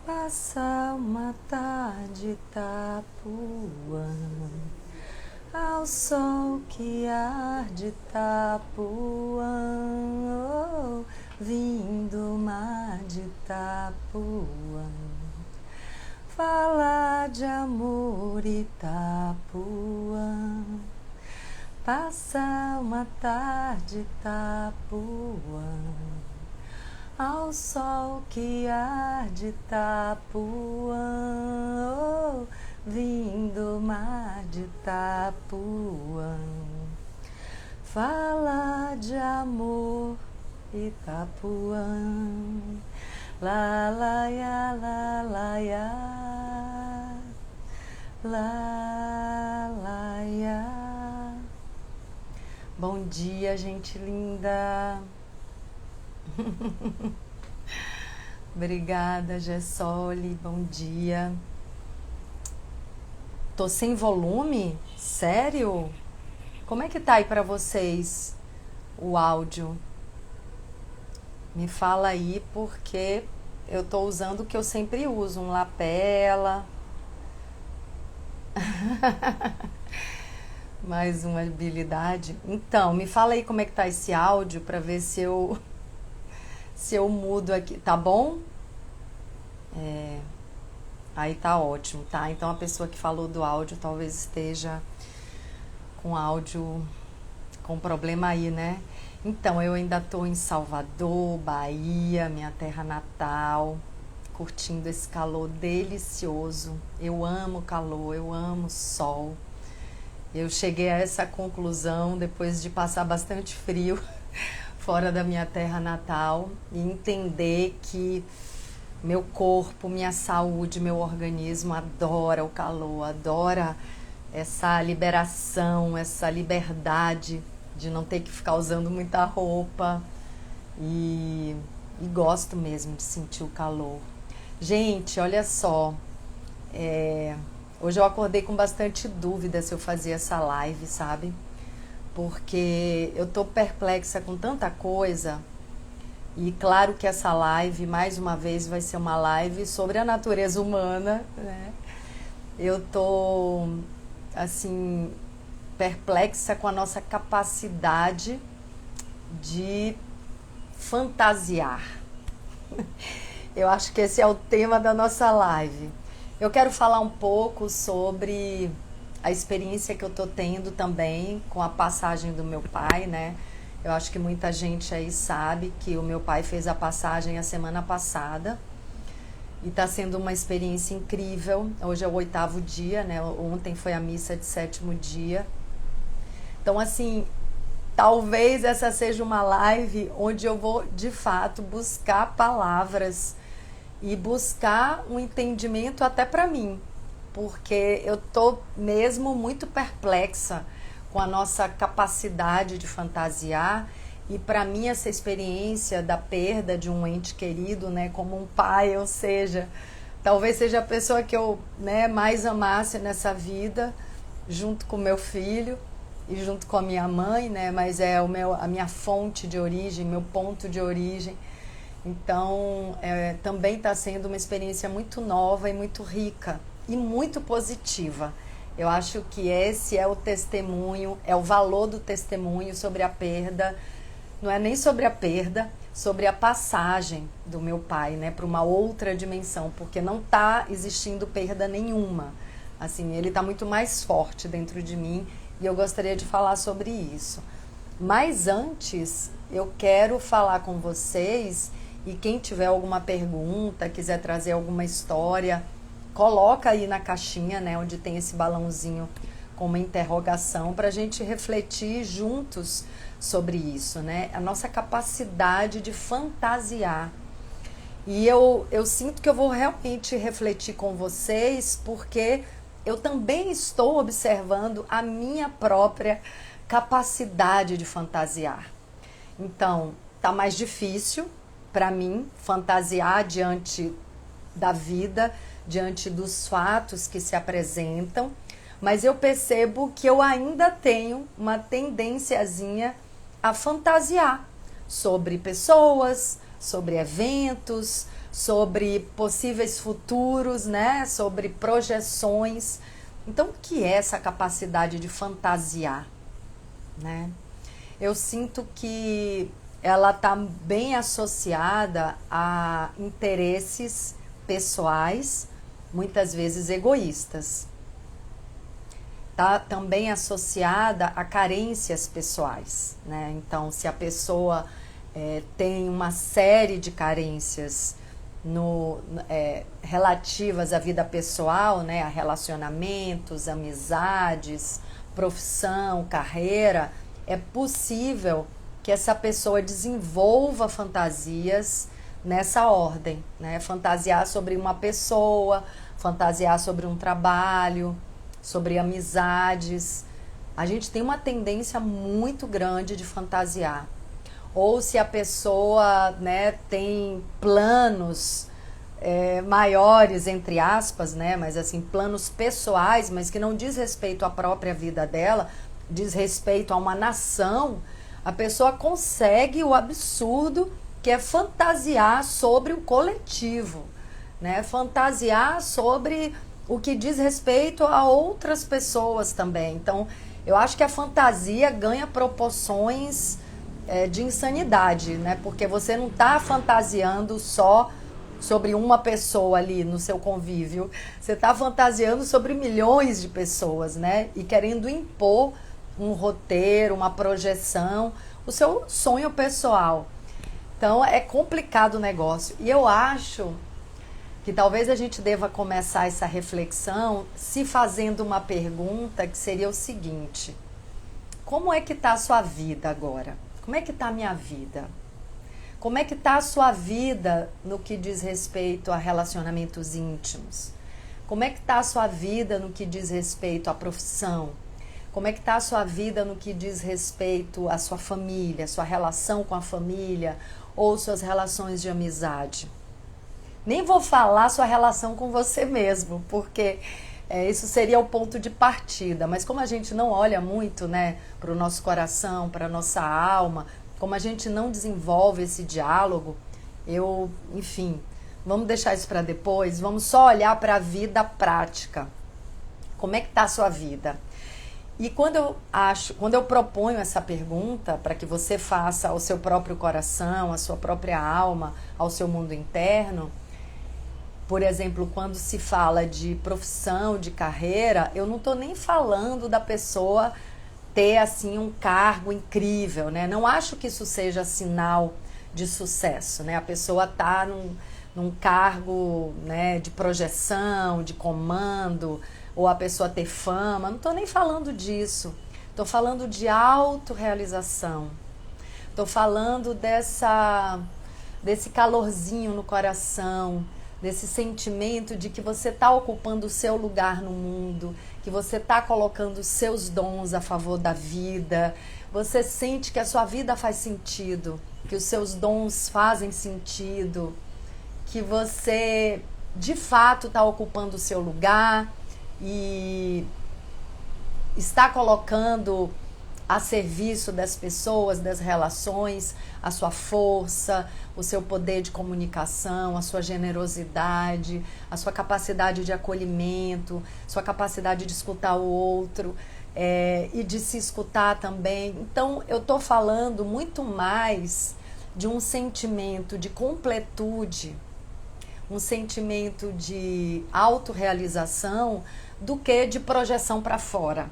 Passa uma tarde Itapuã, ao sol que arde Itapuã, oh, vindo mar de Itapuã, fala de amor Itapuã. Passa uma tarde Itapuã, ao sol que arde Itapuã, oh, vindo mar de Itapuã, fala de amor Itapuã, lá lá ya, lá lá ya, lá lá ya. Bom dia, gente linda. Obrigada, Gessoli, bom dia. Tô sem volume? Sério? Como é que tá aí pra vocês o áudio? Me fala aí, porque eu tô usando o que eu sempre uso, um lapela. Mais uma habilidade. Então, me fala aí como é que tá esse áudio pra ver se eu mudo aqui, tá bom? Aí tá ótimo, tá? Então a pessoa que falou do áudio talvez esteja com áudio com problema aí, né? Então, eu ainda tô em Salvador, Bahia, minha terra natal, curtindo esse calor delicioso. Eu amo calor, eu amo sol. Eu cheguei a essa conclusão depois de passar bastante frio fora da minha terra natal e entender que meu corpo, minha saúde, meu organismo adora o calor, adora essa liberação, essa liberdade de não ter que ficar usando muita roupa e gosto mesmo de sentir o calor. Gente, olha só, hoje eu acordei com bastante dúvida se eu fazia essa live, sabe? Porque eu tô perplexa com tanta coisa. E claro que essa live, mais uma vez, vai ser uma live sobre a natureza humana, né? Eu tô, assim, perplexa com a nossa capacidade de fantasiar. Eu acho que esse é o tema da nossa live. Eu quero falar um pouco sobre a experiência que eu tô tendo também com a passagem do meu pai, né? Eu acho que muita gente aí sabe que o meu pai fez a passagem a semana passada e tá sendo uma experiência incrível. Hoje é o 8º dia, né? Ontem foi a missa de 7º dia. Então, assim, talvez essa seja uma live onde eu vou, de fato, buscar palavras e buscar um entendimento até para mim, porque eu tô mesmo muito perplexa com a nossa capacidade de fantasiar e para mim essa experiência da perda de um ente querido, né, como um pai, ou seja, talvez seja a pessoa que eu, né, mais amasse nessa vida, junto com meu filho e junto com a minha mãe, né, mas é a minha fonte de origem, meu ponto de origem. Então, também está sendo uma experiência muito nova e muito rica e muito positiva. Eu acho que esse é o testemunho, é o valor do testemunho sobre a perda. Não é nem sobre a perda, sobre a passagem do meu pai, né, para uma outra dimensão, porque não está existindo perda nenhuma. Assim, ele está muito mais forte dentro de mim e eu gostaria de falar sobre isso. Mas antes, eu quero falar com vocês. E quem tiver alguma pergunta, quiser trazer alguma história, coloca aí na caixinha, né, onde tem esse balãozinho com uma interrogação para a gente refletir juntos sobre isso, né? A nossa capacidade de fantasiar. E eu sinto que eu vou realmente refletir com vocês, porque eu também estou observando a minha própria capacidade de fantasiar. Então, tá mais difícil para mim fantasiar diante da vida, diante dos fatos que se apresentam, mas eu percebo que eu ainda tenho uma tendênciazinha a fantasiar, sobre pessoas, sobre eventos, sobre possíveis futuros, né? Sobre projeções. Então, o que é essa capacidade de fantasiar, né? Eu sinto que ela está bem associada a interesses pessoais, muitas vezes egoístas. Está também associada a carências pessoais, né? Então, se a pessoa tem uma série de carências relativas à vida pessoal, né? A relacionamentos, amizades, profissão, carreira, é possível que essa pessoa desenvolva fantasias nessa ordem, né? Fantasiar sobre uma pessoa, fantasiar sobre um trabalho, sobre amizades. A gente tem uma tendência muito grande de fantasiar. Ou se a pessoa, né, tem planos maiores, entre aspas, né, mas assim, planos pessoais, mas que não diz respeito à própria vida dela, diz respeito a uma nação, a pessoa consegue o absurdo que é fantasiar sobre o coletivo, né? Fantasiar sobre o que diz respeito a outras pessoas também. Então, eu acho que a fantasia ganha proporções de insanidade, né? Porque você não está fantasiando só sobre uma pessoa ali no seu convívio, você está fantasiando sobre milhões de pessoas, né? E querendo impor um roteiro, uma projeção, o seu sonho pessoal. Então é complicado o negócio. E eu acho que talvez a gente deva começar essa reflexão se fazendo uma pergunta que seria o seguinte: como é que está a sua vida agora? Como é que está a minha vida? Como é que está a sua vida no que diz respeito a relacionamentos íntimos? Como é que está a sua vida no que diz respeito à profissão? Como é que está a sua vida no que diz respeito à sua família, sua relação com a família ou suas relações de amizade? Nem vou falar sua relação com você mesmo, porque isso seria o ponto de partida. Mas como a gente não olha muito, né, para o nosso coração, para a nossa alma, como a gente não desenvolve esse diálogo, enfim, vamos deixar isso para depois, vamos só olhar para a vida prática. Como é que está a sua vida? E quando eu proponho essa pergunta para que você faça ao seu próprio coração, à sua própria alma, ao seu mundo interno, por exemplo, quando se fala de profissão, de carreira, eu não estou nem falando da pessoa ter assim um cargo incrível, né? Não acho que isso seja sinal de sucesso, né? A pessoa está num cargo, né, de projeção, de comando, ou a pessoa ter fama. Não estou nem falando disso. Estou falando de autorrealização. Estou falando desse calorzinho no coração, desse sentimento de que você está ocupando o seu lugar no mundo, que você está colocando os seus dons a favor da vida, você sente que a sua vida faz sentido, que os seus dons fazem sentido, que você de fato está ocupando o seu lugar e está colocando a serviço das pessoas, das relações, a sua força, o seu poder de comunicação, a sua generosidade, a sua capacidade de acolhimento, sua capacidade de escutar o outro e de se escutar também. Então, eu estou falando muito mais de um sentimento de completude, um sentimento de autorrealização do que de projeção para fora.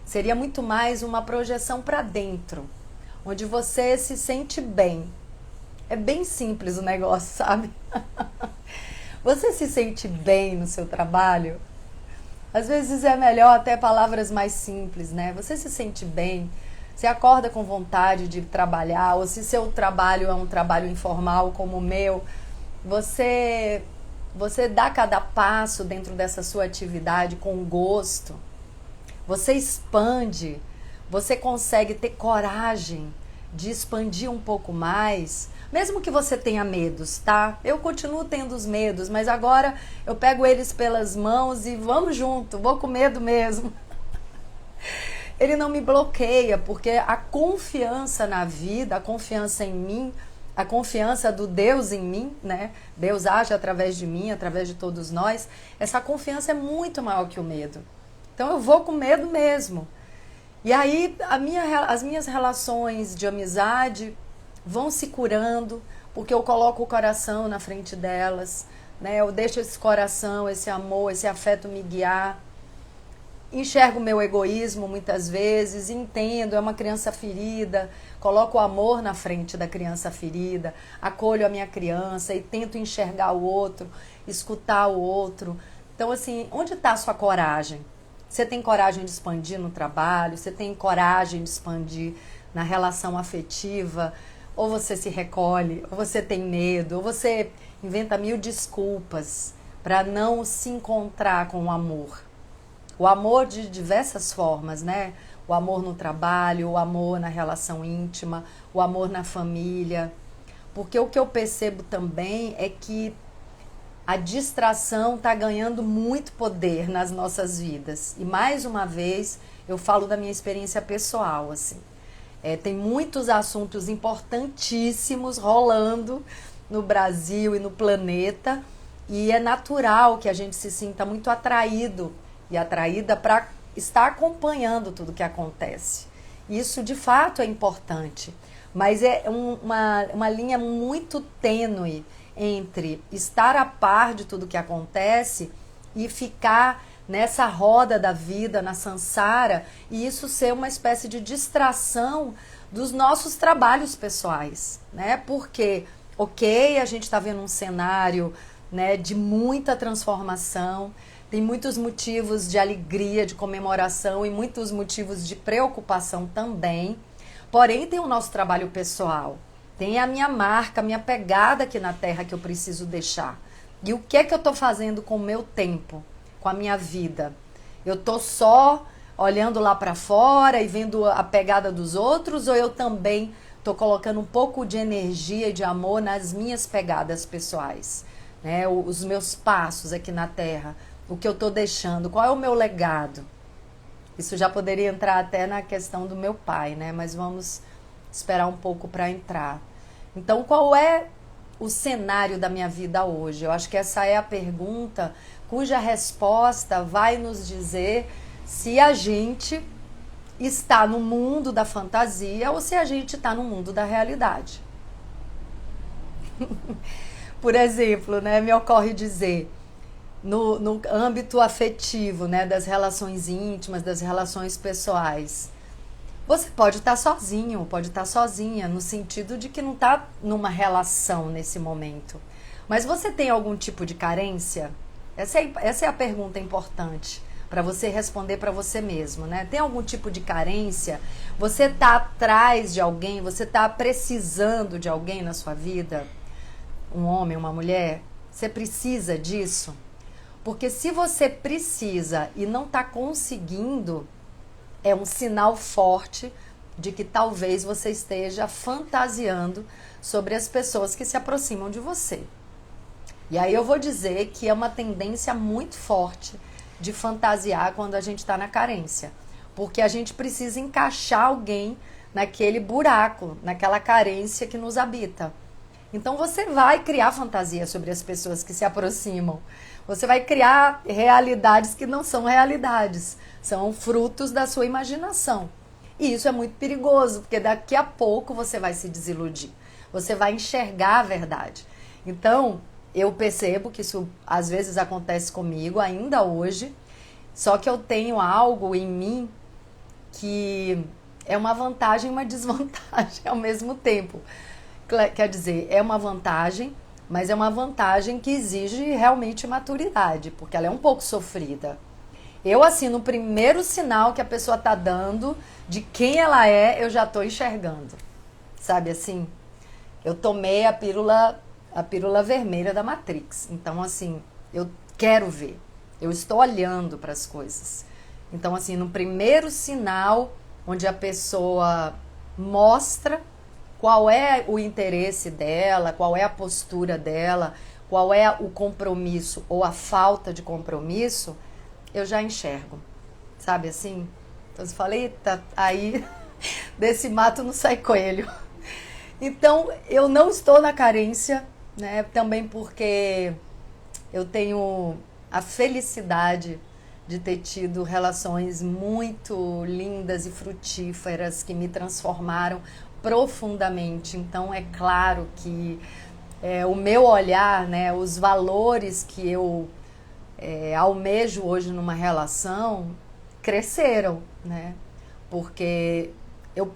Seria muito mais uma projeção para dentro, onde você se sente bem. É bem simples o negócio, sabe? Você se sente bem no seu trabalho? Às vezes é melhor até palavras mais simples, né? Você se sente bem? Você acorda com vontade de trabalhar? Ou se seu trabalho é um trabalho informal como o meu, você dá cada passo dentro dessa sua atividade com gosto? Você expande, você consegue ter coragem de expandir um pouco mais, mesmo que você tenha medos, tá? Eu continuo tendo os medos, mas agora eu pego eles pelas mãos e vamos junto, vou com medo mesmo. ele não me bloqueia, porque a confiança na vida, a confiança em mim, a confiança do Deus em mim, né? Deus age através de mim, através de todos nós. Essa confiança é muito maior que o medo. Então eu vou com medo mesmo. E aí as minhas relações de amizade vão se curando, porque eu coloco o coração na frente delas, né? Eu deixo esse coração, esse amor, esse afeto me guiar. Enxergo o meu egoísmo muitas vezes, entendo, é uma criança ferida, coloco o amor na frente da criança ferida, acolho a minha criança e tento enxergar o outro, escutar o outro. Então, assim, onde está a sua coragem? Você tem coragem de expandir no trabalho? Você tem coragem de expandir na relação afetiva? Ou você se recolhe, ou você tem medo, ou você inventa mil desculpas para não se encontrar com o amor. O amor de diversas formas, né? O amor no trabalho, o amor na relação íntima, o amor na família. Porque o que eu percebo também é que a distração está ganhando muito poder nas nossas vidas. E mais uma vez, eu falo da minha experiência pessoal, assim. Tem muitos assuntos importantíssimos rolando no Brasil e no planeta. E é natural que a gente se sinta muito atraído e atraída para estar acompanhando tudo que acontece. Isso, de fato, é importante, mas é uma linha muito tênue entre estar a par de tudo que acontece e ficar nessa roda da vida, na sansara, e isso ser uma espécie de distração dos nossos trabalhos pessoais, né? Porque, ok, a gente está vendo um cenário, né, de muita transformação, tem muitos motivos de alegria, de comemoração e muitos motivos de preocupação também. Porém, tem o nosso trabalho pessoal. Tem a minha marca, a minha pegada aqui na Terra que eu preciso deixar. E o que é que eu estou fazendo com o meu tempo, com a minha vida? Eu estou só olhando lá para fora e vendo a pegada dos outros, ou eu também estou colocando um pouco de energia e de amor nas minhas pegadas pessoais, né? Os meus passos aqui na Terra. O que eu estou deixando, qual é o meu legado? Isso já poderia entrar até na questão do meu pai, né? Mas vamos esperar um pouco para entrar. Então, qual é o cenário da minha vida hoje? Eu acho que essa é a pergunta cuja resposta vai nos dizer se a gente está no mundo da fantasia ou se a gente está no mundo da realidade. Por exemplo, né, me ocorre dizer, no âmbito afetivo, né, das relações íntimas, das relações pessoais, você pode estar sozinho, pode estar sozinha, no sentido de que não está numa relação nesse momento. Mas você tem algum tipo de carência? Essa é a pergunta importante para você responder para você mesmo, né? Tem algum tipo de carência? Você está atrás de alguém? Você está precisando de alguém na sua vida? Um homem, uma mulher? Você precisa disso? Porque se você precisa e não está conseguindo, é um sinal forte de que talvez você esteja fantasiando sobre as pessoas que se aproximam de você. E aí eu vou dizer que é uma tendência muito forte de fantasiar quando a gente está na carência. Porque a gente precisa encaixar alguém naquele buraco, naquela carência que nos habita. Então você vai criar fantasia sobre as pessoas que se aproximam. Você vai criar realidades que não são realidades. São frutos da sua imaginação. E isso é muito perigoso, porque daqui a pouco você vai se desiludir. Você vai enxergar a verdade. Então, eu percebo que isso às vezes acontece comigo, ainda hoje. Só que eu tenho algo em mim que é uma vantagem e uma desvantagem ao mesmo tempo. Quer dizer, é uma vantagem, mas é uma vantagem que exige realmente maturidade, porque ela é um pouco sofrida. Eu, assim, no primeiro sinal que a pessoa tá dando de quem ela é, eu já tô enxergando. Sabe assim? Eu tomei a pílula vermelha da Matrix. Então, assim, eu quero ver. Eu estou olhando para as coisas. Então, assim, no primeiro sinal onde a pessoa mostra qual é o interesse dela, qual é a postura dela, qual é o compromisso ou a falta de compromisso, eu já enxergo, sabe assim? Então eu falei, eita, aí desse mato não sai coelho. Então eu não estou na carência, né? Também porque eu tenho a felicidade de ter tido relações muito lindas e frutíferas que me transformaram profundamente. Então é claro que o meu olhar, né, os valores que eu almejo hoje numa relação cresceram, né? Porque eu,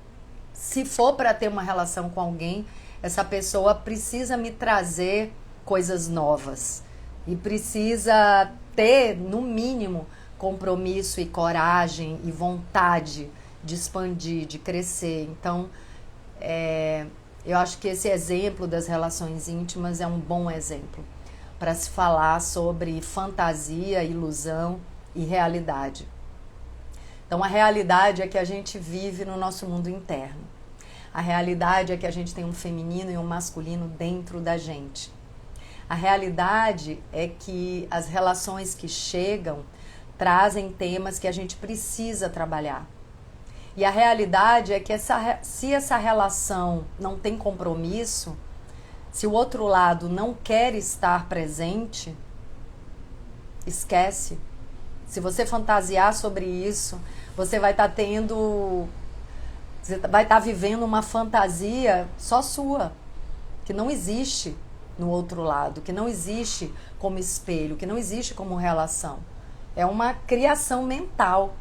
se for para ter uma relação com alguém, essa pessoa precisa me trazer coisas novas e precisa ter, no mínimo, compromisso e coragem e vontade de expandir, de crescer. Então, eu acho que esse exemplo das relações íntimas é um bom exemplo para se falar sobre fantasia, ilusão e realidade. Então, a realidade é que a gente vive no nosso mundo interno. A realidade é que a gente tem um feminino e um masculino dentro da gente. A realidade é que as relações que chegam trazem temas que a gente precisa trabalhar. E a realidade é que se essa relação não tem compromisso, se o outro lado não quer estar presente, esquece. Se você fantasiar sobre isso, você vai estar vivendo uma fantasia só sua, que não existe no outro lado, que não existe como espelho, que não existe como relação. É uma criação mental.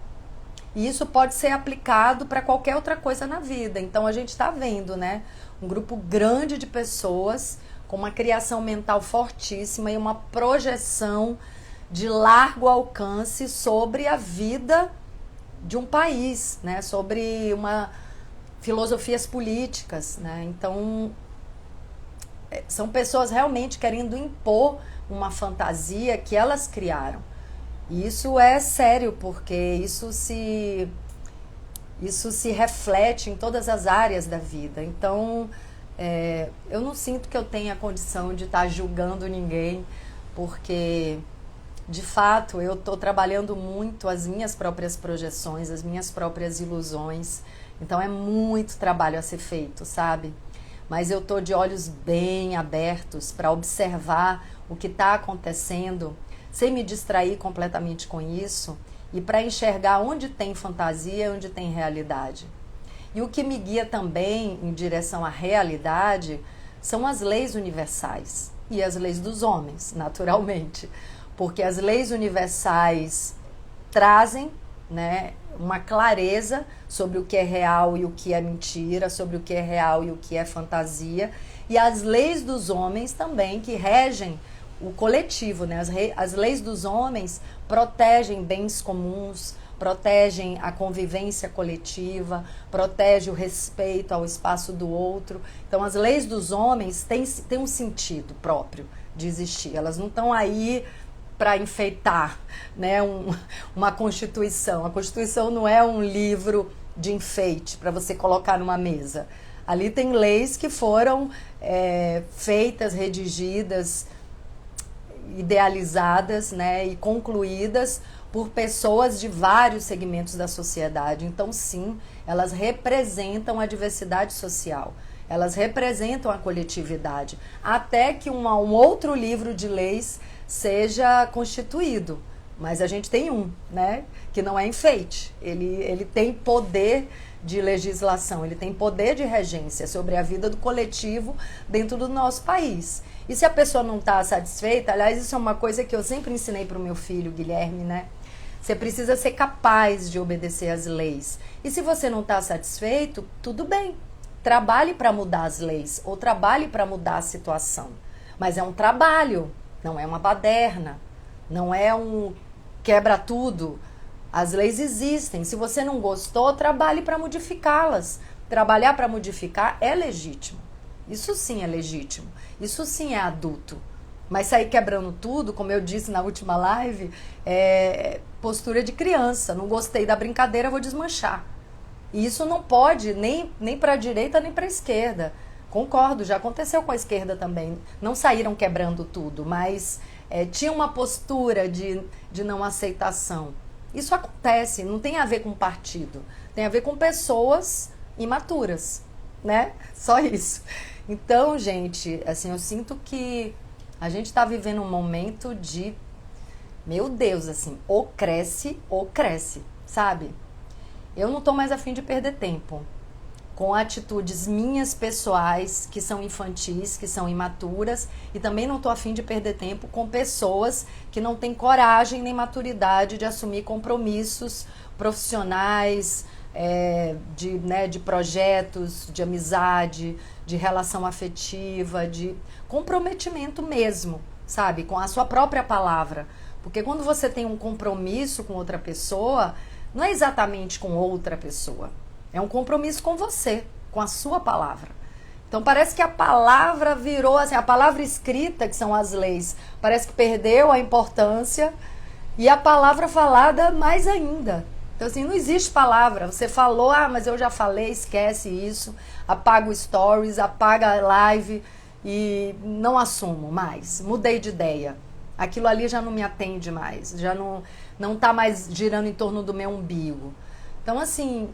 E isso pode ser aplicado para qualquer outra coisa na vida. Então a gente está vendo, né, um grupo grande de pessoas com uma criação mental fortíssima e uma projeção de largo alcance sobre a vida de um país, né, sobre filosofias políticas, né? Então são pessoas realmente querendo impor uma fantasia que elas criaram. E isso é sério, porque isso se reflete em todas as áreas da vida. Então, eu não sinto que eu tenha condição de estar julgando ninguém, porque, de fato, eu estou trabalhando muito as minhas próprias projeções, as minhas próprias ilusões. Então, é muito trabalho a ser feito, sabe? Mas eu estou de olhos bem abertos para observar o que está acontecendo, sem me distrair completamente com isso, e para enxergar onde tem fantasia e onde tem realidade. E o que me guia também em direção à realidade são as leis universais e as leis dos homens, naturalmente. Porque as leis universais trazem, né, uma clareza sobre o que é real e o que é mentira, sobre o que é real e o que é fantasia, e as leis dos homens também, que regem o coletivo, né? As leis dos homens protegem bens comuns, protegem a convivência coletiva, protegem o respeito ao espaço do outro. Então, as leis dos homens têm um sentido próprio de existir. Elas não estão aí para enfeitar, né, uma Constituição. A Constituição não é um livro de enfeite para você colocar numa mesa. Ali tem leis que foram feitas, redigidas, idealizadas, né, e concluídas por pessoas de vários segmentos da sociedade. Então, sim, elas representam a diversidade social, elas representam a coletividade, até que um outro livro de leis seja constituído. Mas a gente tem né, que não é enfeite. Ele tem poder de legislação, ele tem poder de regência sobre a vida do coletivo dentro do nosso país. E se a pessoa não está satisfeita, aliás, isso é uma coisa que eu sempre ensinei para o meu filho, Guilherme, né? Você precisa ser capaz de obedecer às leis. E se você não está satisfeito, tudo bem. Trabalhe para mudar as leis ou trabalhe para mudar a situação. Mas é um trabalho, não é uma baderna, não é um quebra tudo. As leis existem. Se você não gostou, trabalhe para modificá-las. Trabalhar para modificar é legítimo. Isso sim é legítimo. Isso sim é adulto. Mas sair quebrando tudo, como eu disse na última live, é postura de criança. Não gostei da brincadeira, vou desmanchar. E isso não pode nem para a direita nem para a esquerda. Concordo, já aconteceu com a esquerda também. Não saíram quebrando tudo, mas tinha uma postura de não aceitação. Isso acontece, não tem a ver com partido, tem a ver com pessoas imaturas, né? Só isso. Então, gente, assim, eu sinto que a gente está vivendo um momento de, meu Deus, assim, ou cresce, sabe? Eu não tô mais a fim de perder tempo com atitudes minhas pessoais que são infantis, que são imaturas, e também não tô a fim de perder tempo com pessoas que não têm coragem nem maturidade de assumir compromissos profissionais, de projetos, de amizade, de relação afetiva, de comprometimento mesmo, sabe? Com a sua própria palavra. Porque quando você tem um compromisso com outra pessoa, não é exatamente com outra pessoa. É um compromisso com você, com a sua palavra. Então parece que a palavra virou, assim, a palavra escrita, que são as leis, parece que perdeu a importância, e a palavra falada mais ainda. Então assim, não existe palavra. Você falou, mas eu já falei, esquece isso, apaga o stories, apaga a live e não assumo mais, mudei de ideia. Aquilo ali já não me atende mais, já não tá mais girando em torno do meu umbigo. Então assim,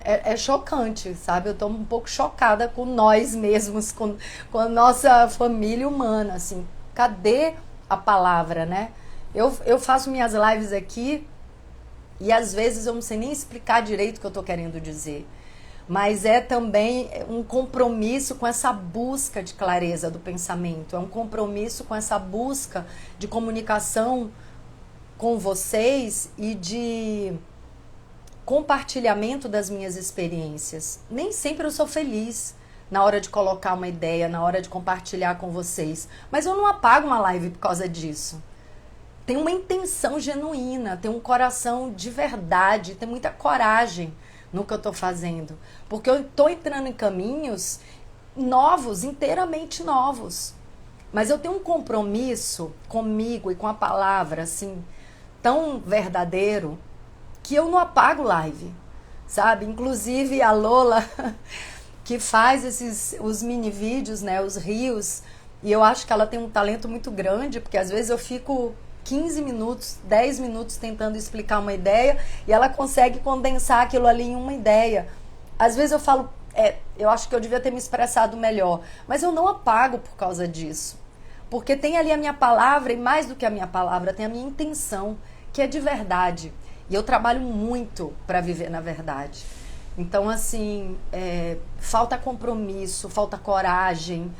é chocante, sabe? Eu tô um pouco chocada com nós mesmos, com a nossa família humana, assim. Cadê a palavra, né? Eu faço minhas lives aqui e às vezes eu não sei nem explicar direito o que eu tô querendo dizer. Mas é também um compromisso com essa busca de clareza do pensamento, é um compromisso com essa busca de comunicação com vocês e de compartilhamento das minhas experiências. Nem sempre eu sou feliz na hora de colocar uma ideia, na hora de compartilhar com vocês, mas eu não apago uma live por causa disso. Tem uma intenção genuína, tem um coração de verdade, tem muita coragem no que eu tô fazendo, porque eu tô entrando em caminhos novos, inteiramente novos, mas eu tenho um compromisso comigo e com a palavra, assim, tão verdadeiro, que eu não apago live, sabe? Inclusive a Lola, que faz os mini vídeos, né, os reels, e eu acho que ela tem um talento muito grande, porque às vezes eu fico 15 minutos, 10 minutos tentando explicar uma ideia e ela consegue condensar aquilo ali em uma ideia. Às vezes eu falo, eu acho que eu devia ter me expressado melhor, mas eu não apago por causa disso. Porque tem ali a minha palavra e mais do que a minha palavra, tem a minha intenção, que é de verdade. E eu trabalho muito para viver na verdade. Então, assim, falta compromisso, falta coragem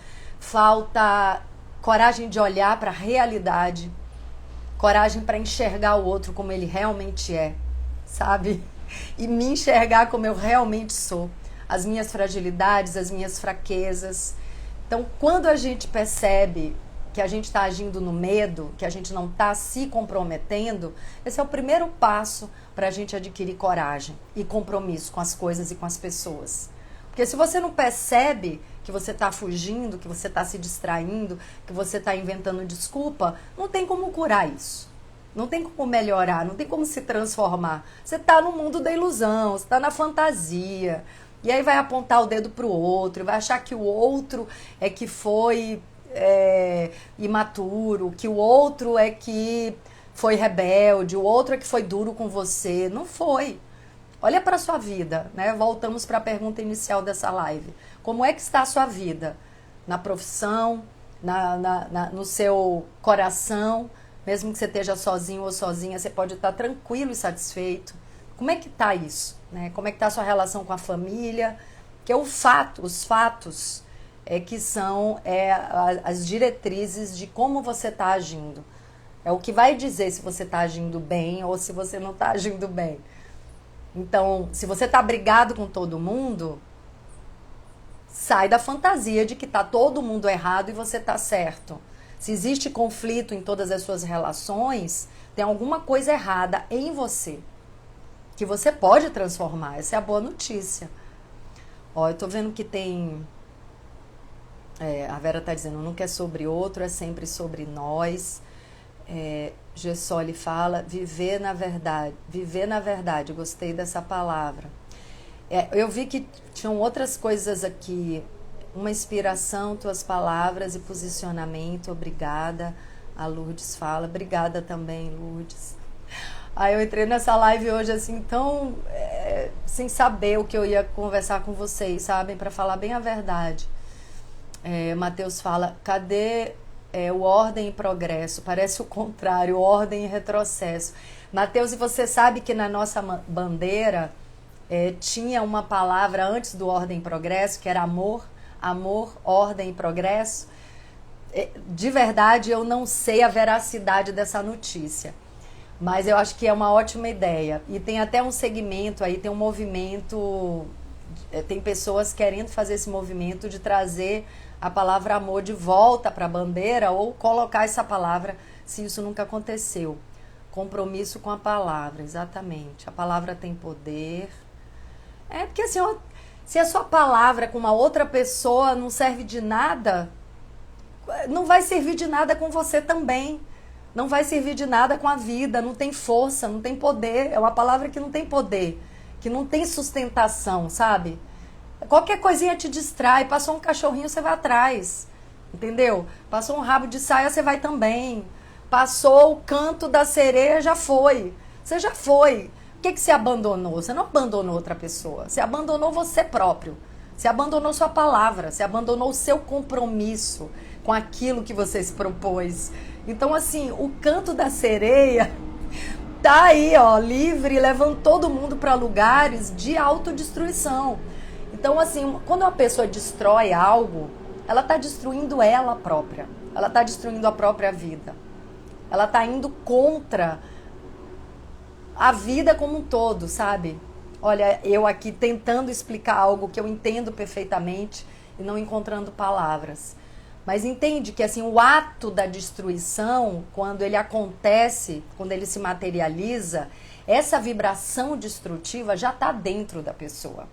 de olhar para a realidade, coragem para enxergar o outro como ele realmente é, sabe? E me enxergar como eu realmente sou. As minhas fragilidades, as minhas fraquezas. Então, quando a gente percebe que a gente está agindo no medo, que a gente não está se comprometendo, esse é o primeiro passo para a gente adquirir coragem e compromisso com as coisas e com as pessoas. Porque se você não percebe que você está fugindo, que você está se distraindo, que você está inventando desculpa, não tem como curar isso. Não tem como melhorar, não tem como se transformar. Você está no mundo da ilusão, você está na fantasia. E aí vai apontar o dedo para o outro, vai achar que o outro é que foi imaturo, que o outro é que foi rebelde, o outro é que foi duro com você. Não foi. Olha para a sua vida, né? Voltamos para a pergunta inicial dessa live. Como é que está a sua vida? Na profissão, no seu coração, mesmo que você esteja sozinho ou sozinha, você pode estar tranquilo e satisfeito. Como é que está isso? Né? Como é que está a sua relação com a família? Que é os fatos que são as diretrizes de como você está agindo. É o que vai dizer se você está agindo bem ou se você não está agindo bem. Então, se você tá brigado com todo mundo, sai da fantasia de que tá todo mundo errado e você tá certo. Se existe conflito em todas as suas relações, tem alguma coisa errada em você, que você pode transformar. Essa é a boa notícia. Ó, eu tô vendo que tem... a Vera tá dizendo, nunca é sobre outro, é sempre sobre nós. Gessoli fala, viver na verdade, gostei dessa palavra. Eu vi que tinham outras coisas aqui, uma inspiração, tuas palavras e posicionamento, obrigada. A Lourdes fala, obrigada também, Lourdes. Aí eu entrei nessa live hoje assim, tão sem saber o que eu ia conversar com vocês, sabem? Para falar bem a verdade. Mateus fala, cadê o ordem e progresso? Parece o contrário, ordem e retrocesso. Mateus, e você sabe que na nossa bandeira tinha uma palavra antes do ordem e progresso, que era amor, amor, ordem e progresso? De verdade, eu não sei a veracidade dessa notícia, mas eu acho que é uma ótima ideia. E tem até um segmento aí, tem um movimento, tem pessoas querendo fazer esse movimento de trazer a palavra amor de volta para a bandeira ou colocar essa palavra, se isso nunca aconteceu. Compromisso com a palavra, exatamente. A palavra tem poder. Porque assim, se a sua palavra com uma outra pessoa não serve de nada, não vai servir de nada com você também. Não vai servir de nada com a vida, não tem força, não tem poder. É uma palavra que não tem poder, que não tem sustentação, sabe? Qualquer coisinha te distrai. Passou um cachorrinho, você vai atrás. Entendeu? Passou um rabo de saia, você vai também. Passou o canto da sereia, já foi. Você já foi. O que você abandonou? Você não abandonou outra pessoa. Você abandonou você próprio. Você abandonou sua palavra. Você abandonou o seu compromisso com aquilo que você se propôs. Então, assim, o canto da sereia tá aí, ó, livre, levando todo mundo para lugares de autodestruição. Então, assim, quando uma pessoa destrói algo, ela está destruindo ela própria. Ela está destruindo a própria vida. Ela está indo contra a vida como um todo, sabe? Olha, eu aqui tentando explicar algo que eu entendo perfeitamente e não encontrando palavras. Mas entende que assim, o ato da destruição, quando ele acontece, quando ele se materializa, essa vibração destrutiva já está dentro da pessoa.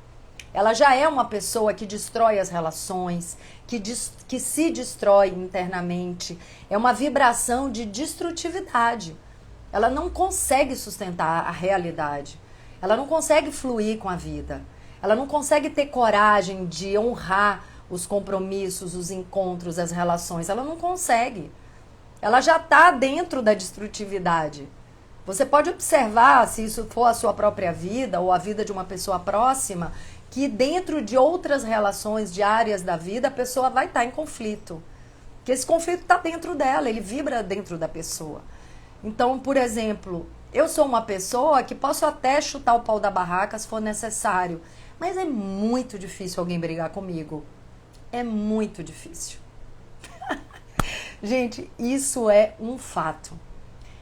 Ela já é uma pessoa que destrói as relações, que se destrói internamente. É uma vibração de destrutividade. Ela não consegue sustentar a realidade. Ela não consegue fluir com a vida. Ela não consegue ter coragem de honrar os compromissos, os encontros, as relações. Ela não consegue. Ela já está dentro da destrutividade. Você pode observar, se isso for a sua própria vida ou a vida de uma pessoa próxima, que dentro de outras relações, de áreas da vida, a pessoa vai estar em conflito. Porque esse conflito está dentro dela, ele vibra dentro da pessoa. Então, por exemplo, eu sou uma pessoa que posso até chutar o pau da barraca se for necessário, mas é muito difícil alguém brigar comigo. É muito difícil. Gente, isso é um fato.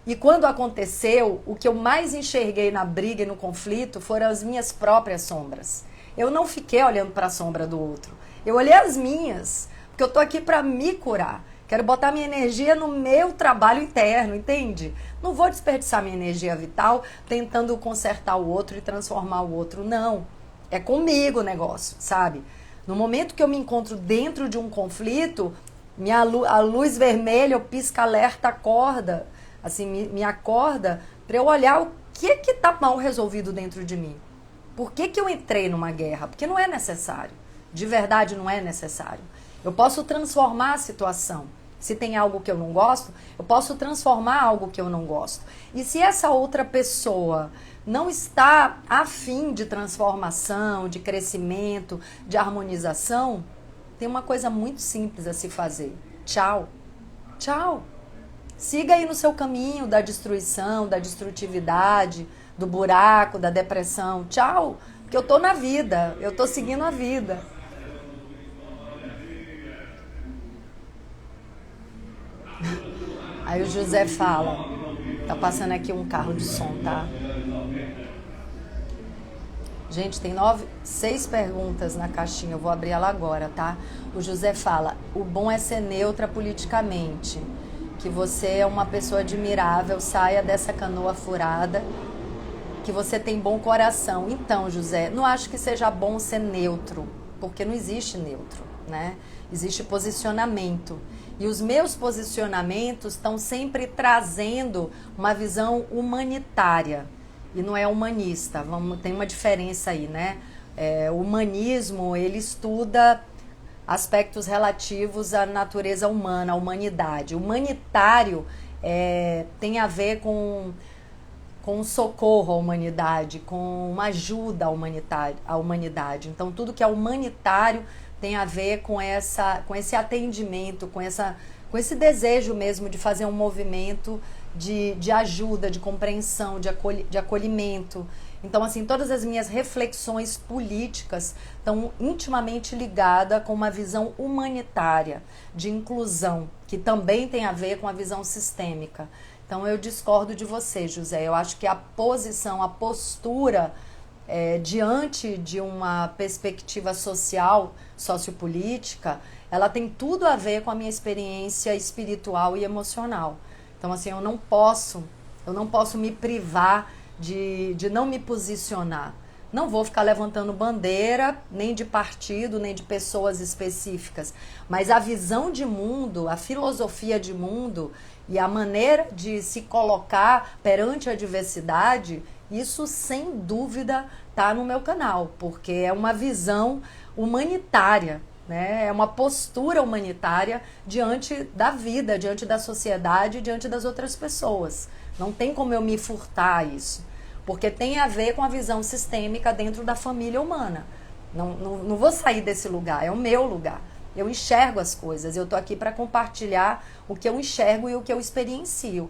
E quando aconteceu, o que eu mais enxerguei na briga e no conflito foram as minhas próprias sombras. Eu não fiquei olhando para a sombra do outro. Eu olhei as minhas, porque eu tô aqui para me curar. Quero botar minha energia no meu trabalho interno, entende? Não vou desperdiçar minha energia vital tentando consertar o outro e transformar o outro, não. É comigo o negócio, sabe? No momento que eu me encontro dentro de um conflito, a luz vermelha, o pisca-alerta acorda, assim, me acorda para eu olhar o que tá mal resolvido dentro de mim. Por que eu entrei numa guerra? Porque não é necessário. De verdade, não é necessário. Eu posso transformar a situação. Se tem algo que eu não gosto, eu posso transformar algo que eu não gosto. E se essa outra pessoa não está afim de transformação, de crescimento, de harmonização, tem uma coisa muito simples a se fazer. Tchau. Tchau. Siga aí no seu caminho da destruição, da destrutividade, do buraco, da depressão. Tchau. Porque eu tô na vida, eu tô seguindo a vida. Aí o José fala, tá passando aqui um carro de som, tá? Gente, tem 6 perguntas na caixinha, eu vou abrir ela agora, tá? O José fala, o bom é ser neutra politicamente, que você é uma pessoa admirável, saia dessa canoa furada, que você tem bom coração. Então, José, não acho que seja bom ser neutro, porque não existe neutro, né? Existe posicionamento. E os meus posicionamentos estão sempre trazendo uma visão humanitária. E não é humanista. Tem uma diferença aí, né? O humanismo, ele estuda aspectos relativos à natureza humana, à humanidade. O humanitário tem a ver com com um socorro à humanidade, com uma ajuda à humanidade. Então, tudo que é humanitário tem a ver com esse atendimento, com esse desejo mesmo de fazer um movimento de ajuda, de compreensão, de acolhimento. Então, assim, todas as minhas reflexões políticas estão intimamente ligadas com uma visão humanitária, de inclusão, que também tem a ver com a visão sistêmica. Então, eu discordo de você, José. Eu acho que a posição, a postura diante de uma perspectiva social, sociopolítica, ela tem tudo a ver com a minha experiência espiritual e emocional. Então, assim, eu não posso me privar de não me posicionar. Não vou ficar levantando bandeira, nem de partido, nem de pessoas específicas. Mas a visão de mundo, a filosofia de mundo e a maneira de se colocar perante a diversidade, isso sem dúvida está no meu canal, porque é uma visão humanitária, né? É uma postura humanitária diante da vida, diante da sociedade, diante das outras pessoas. Não tem como eu me furtar a isso, porque tem a ver com a visão sistêmica dentro da família humana. Não vou sair desse lugar, é o meu lugar. Eu enxergo as coisas, eu estou aqui para compartilhar o que eu enxergo e o que eu experiencio.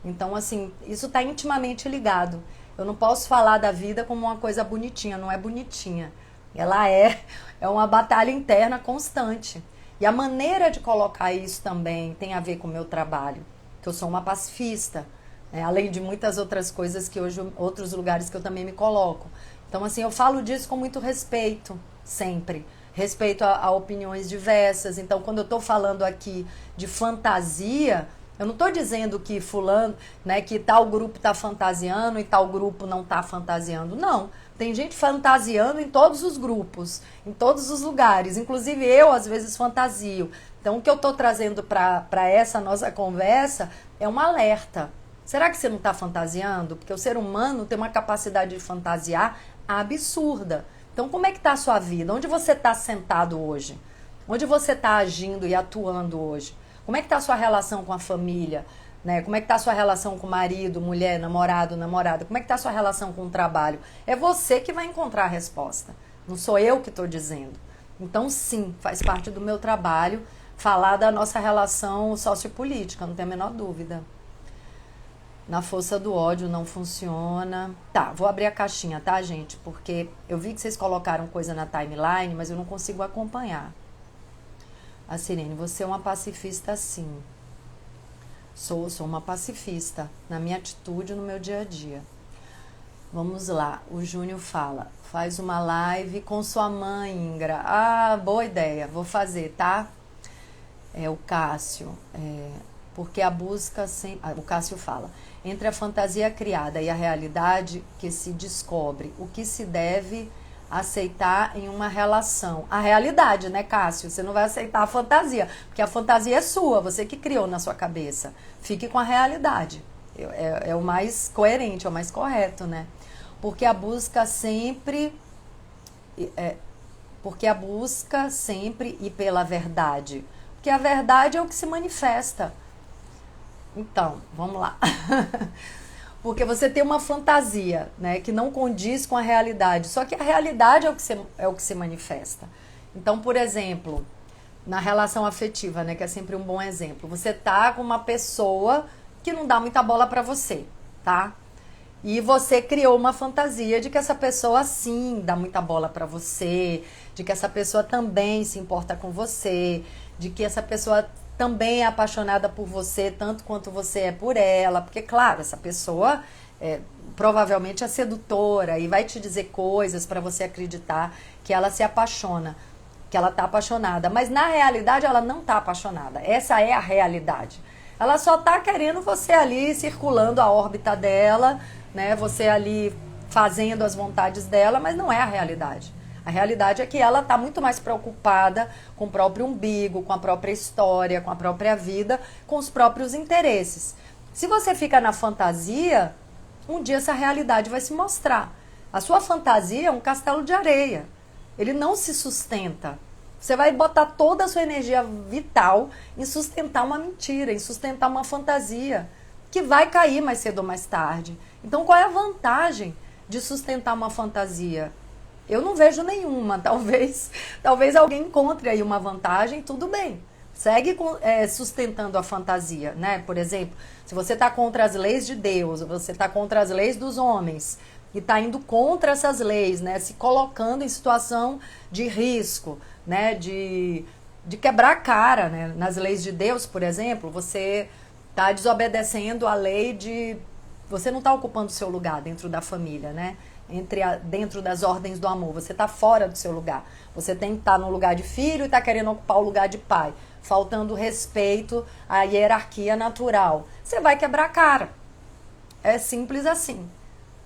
Então, assim, isso está intimamente ligado. Eu não posso falar da vida como uma coisa bonitinha, não é bonitinha. Ela é uma batalha interna constante. E a maneira de colocar isso também tem a ver com o meu trabalho, que eu sou uma pacifista, né? Além de muitas outras coisas que hoje, outros lugares que eu também me coloco. Então, assim, eu falo disso com muito respeito, sempre. Respeito a opiniões diversas. Então, quando eu estou falando aqui de fantasia, eu não estou dizendo que fulano, né, que tal grupo está fantasiando e tal grupo não está fantasiando. Não. Tem gente fantasiando em todos os grupos, em todos os lugares. Inclusive eu, às vezes, fantasio. Então, o que eu estou trazendo para essa nossa conversa é um alerta. Será que você não está fantasiando? Porque o ser humano tem uma capacidade de fantasiar absurda. Então, como é que está a sua vida? Onde você está sentado hoje? Onde você está agindo e atuando hoje? Como é que está a sua relação com a família? Né? Como é que está a sua relação com o marido, mulher, namorado, namorada? Como é que está a sua relação com o trabalho? É você que vai encontrar a resposta. Não sou eu que estou dizendo. Então, sim, faz parte do meu trabalho falar da nossa relação sociopolítica, não tem a menor dúvida. Na força do ódio não funciona. Tá, vou abrir a caixinha, tá, gente? Porque eu vi que vocês colocaram coisa na timeline, mas eu não consigo acompanhar. A Sirene, você é uma pacifista, sim. Sou uma pacifista, na minha atitude, no meu dia a dia. Vamos lá, o Júnior fala, faz uma live com sua mãe, Ingra. Ah, boa ideia, vou fazer, tá? O Cássio, porque a busca sempre... o Cássio fala, entre a fantasia criada e a realidade que se descobre, o que se deve aceitar em uma relação. A realidade, né, Cássio? Você não vai aceitar a fantasia, porque a fantasia é sua, você que criou na sua cabeça. Fique com a realidade. É o mais coerente, é o mais correto, né? Porque a busca sempre... porque a busca sempre e pela verdade. Porque a verdade é o que se manifesta. Então, vamos lá. Porque você tem uma fantasia, né, que não condiz com a realidade. Só que a realidade é o que se manifesta. Então, por exemplo, na relação afetiva, né, que é sempre um bom exemplo. Você tá com uma pessoa que não dá muita bola pra você, tá? E você criou uma fantasia de que essa pessoa sim dá muita bola pra você, de que essa pessoa também se importa com você, de que essa pessoa também é apaixonada por você, tanto quanto você é por ela. Porque, claro, essa pessoa provavelmente é sedutora e vai te dizer coisas para você acreditar que ela se apaixona, que ela tá apaixonada. Mas, na realidade, ela não tá apaixonada. Essa é a realidade. Ela só tá querendo você ali circulando a órbita dela, né? Você ali fazendo as vontades dela, mas não é a realidade. A realidade é que ela está muito mais preocupada com o próprio umbigo, com a própria história, com a própria vida, com os próprios interesses. Se você fica na fantasia, um dia essa realidade vai se mostrar. A sua fantasia é um castelo de areia. Ele não se sustenta. Você vai botar toda a sua energia vital em sustentar uma mentira, em sustentar uma fantasia que vai cair mais cedo ou mais tarde. Então, qual é a vantagem de sustentar uma fantasia? Eu não vejo nenhuma. Talvez alguém encontre aí uma vantagem, tudo bem. Segue sustentando a fantasia, né? Por exemplo, se você está contra as leis de Deus, você está contra as leis dos homens e está indo contra essas leis, né? Se colocando em situação de risco, né? De quebrar a cara, né? Nas leis de Deus, por exemplo, você está desobedecendo a lei de... Você não está ocupando o seu lugar dentro da família, né? Dentro das ordens do amor. Você está fora do seu lugar. Você tem que estar no lugar de filho e está querendo ocupar o lugar de pai. Faltando respeito à hierarquia natural. Você vai quebrar a cara. É simples assim.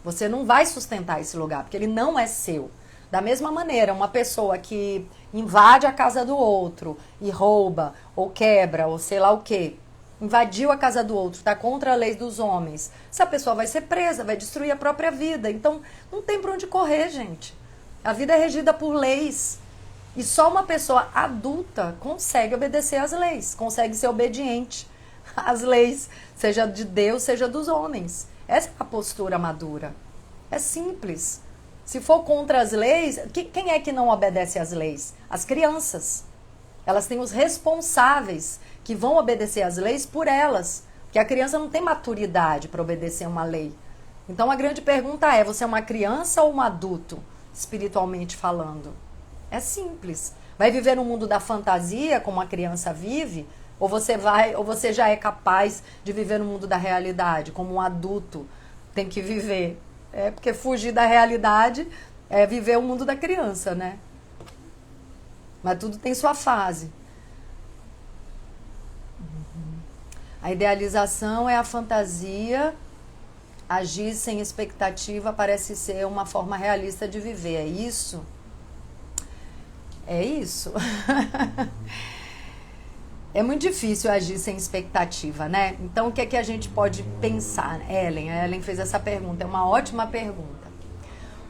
Você não vai sustentar esse lugar, porque ele não é seu. Da mesma maneira, uma pessoa que invade a casa do outro e rouba, ou quebra, ou sei lá o quê, invadiu a casa do outro, está contra a lei dos homens, essa pessoa vai ser presa, vai destruir a própria vida. Então, não tem para onde correr, gente. A vida é regida por leis. E só uma pessoa adulta consegue obedecer às leis, consegue ser obediente às leis, seja de Deus, seja dos homens. Essa é a postura madura. É simples. Se for contra as leis, quem é que não obedece às leis? As crianças. Elas têm os responsáveis que vão obedecer às leis por elas. Porque a criança não tem maturidade para obedecer uma lei. Então a grande pergunta é, você é uma criança ou um adulto, espiritualmente falando? É simples. Vai viver no mundo da fantasia, como a criança vive, ou você já é capaz de viver no mundo da realidade, como um adulto tem que viver? Porque fugir da realidade é viver o mundo da criança, né? Mas tudo tem sua fase. A idealização é a fantasia. Agir sem expectativa parece ser uma forma realista de viver. É isso? É isso. É muito difícil agir sem expectativa, né? Então, o que é que a gente pode pensar? A Ellen fez essa pergunta, é uma ótima pergunta.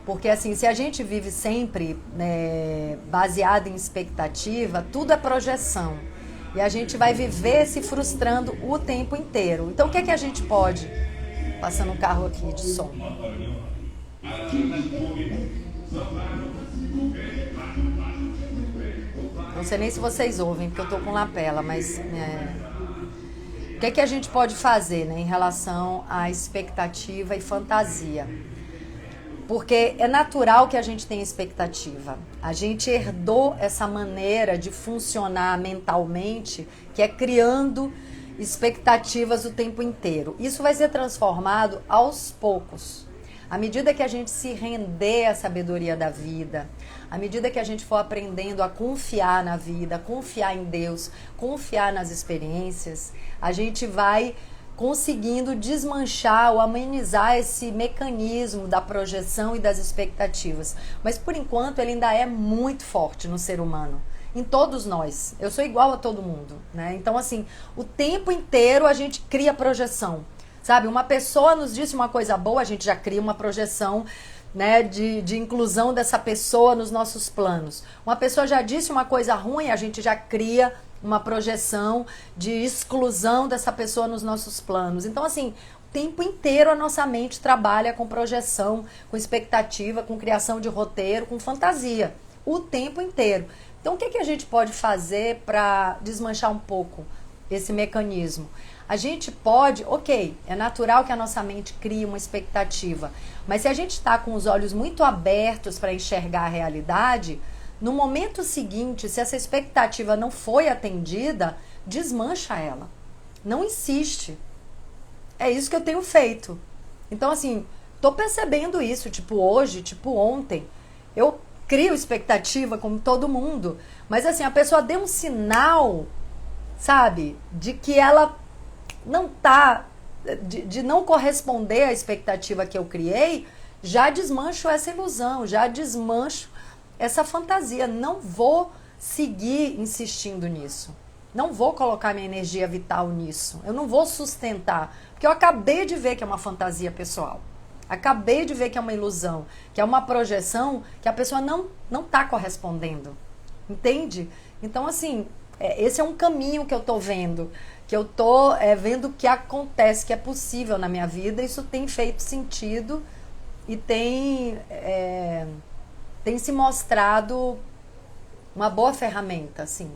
Porque, assim, se a gente vive sempre, né, baseado em expectativa, tudo é projeção. E a gente vai viver se frustrando o tempo inteiro. Então, o que é que a gente pode... Passando um carro aqui de som. Não sei nem se vocês ouvem, porque eu tô com lapela, mas... O que é que a gente pode fazer, né, em relação à expectativa e fantasia? Porque é natural que a gente tenha expectativa. A gente herdou essa maneira de funcionar mentalmente, que é criando expectativas o tempo inteiro. Isso vai ser transformado aos poucos. À medida que a gente se render à sabedoria da vida, à medida que a gente for aprendendo a confiar na vida, confiar em Deus, confiar nas experiências, a gente vai conseguindo desmanchar ou amenizar esse mecanismo da projeção e das expectativas. Mas, por enquanto, ele ainda é muito forte no ser humano. Em todos nós. Eu sou igual a todo mundo, né? Então, assim, o tempo inteiro a gente cria projeção. Sabe, uma pessoa nos disse uma coisa boa, a gente já cria uma projeção, né, de inclusão dessa pessoa nos nossos planos. Uma pessoa já disse uma coisa ruim, a gente já cria uma projeção de exclusão dessa pessoa nos nossos planos. Então, assim, o tempo inteiro a nossa mente trabalha com projeção, com expectativa, com criação de roteiro, com fantasia. O tempo inteiro. Então, o que é que a gente pode fazer para desmanchar um pouco esse mecanismo? A gente pode, ok, é natural que a nossa mente crie uma expectativa, mas se a gente está com os olhos muito abertos para enxergar a realidade, no momento seguinte, se essa expectativa não foi atendida, desmancha ela. Não insiste. É isso que eu tenho feito. Então, assim, tô percebendo isso, tipo hoje, tipo ontem. Eu crio expectativa como todo mundo, mas assim, a pessoa deu um sinal, sabe, de que ela não tá, de não corresponder à expectativa que eu criei, já desmancho essa ilusão, já desmancho essa fantasia. Não vou seguir insistindo nisso. Não vou colocar minha energia vital nisso. Eu não vou sustentar, porque eu acabei de ver que é uma fantasia pessoal. Acabei de ver que é uma ilusão, que é uma projeção que a pessoa não tá correspondendo. Entende? Então, assim, esse é um caminho que eu tô vendo, que eu tô vendo o que acontece, que é possível na minha vida. Isso tem feito sentido e tem se mostrado uma boa ferramenta, assim.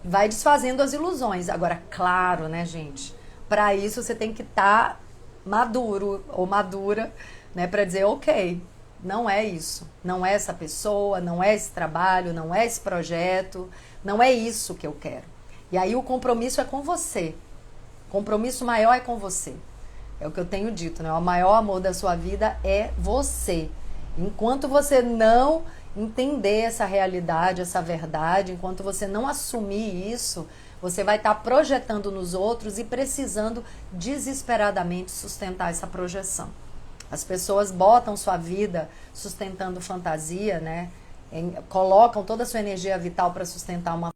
Vai desfazendo as ilusões. Agora, claro, né, gente? Para isso você tem que estar maduro ou madura, né, para dizer, ok, não é isso, não é essa pessoa, não é esse trabalho, não é esse projeto, não é isso que eu quero. E aí o compromisso é com você. O compromisso maior é com você. É o que eu tenho dito, né? O maior amor da sua vida é você. Enquanto você não entender essa realidade, essa verdade, enquanto você não assumir isso, você vai estar projetando nos outros e precisando desesperadamente sustentar essa projeção. As pessoas botam sua vida sustentando fantasia, né? Colocam toda a sua energia vital para sustentar uma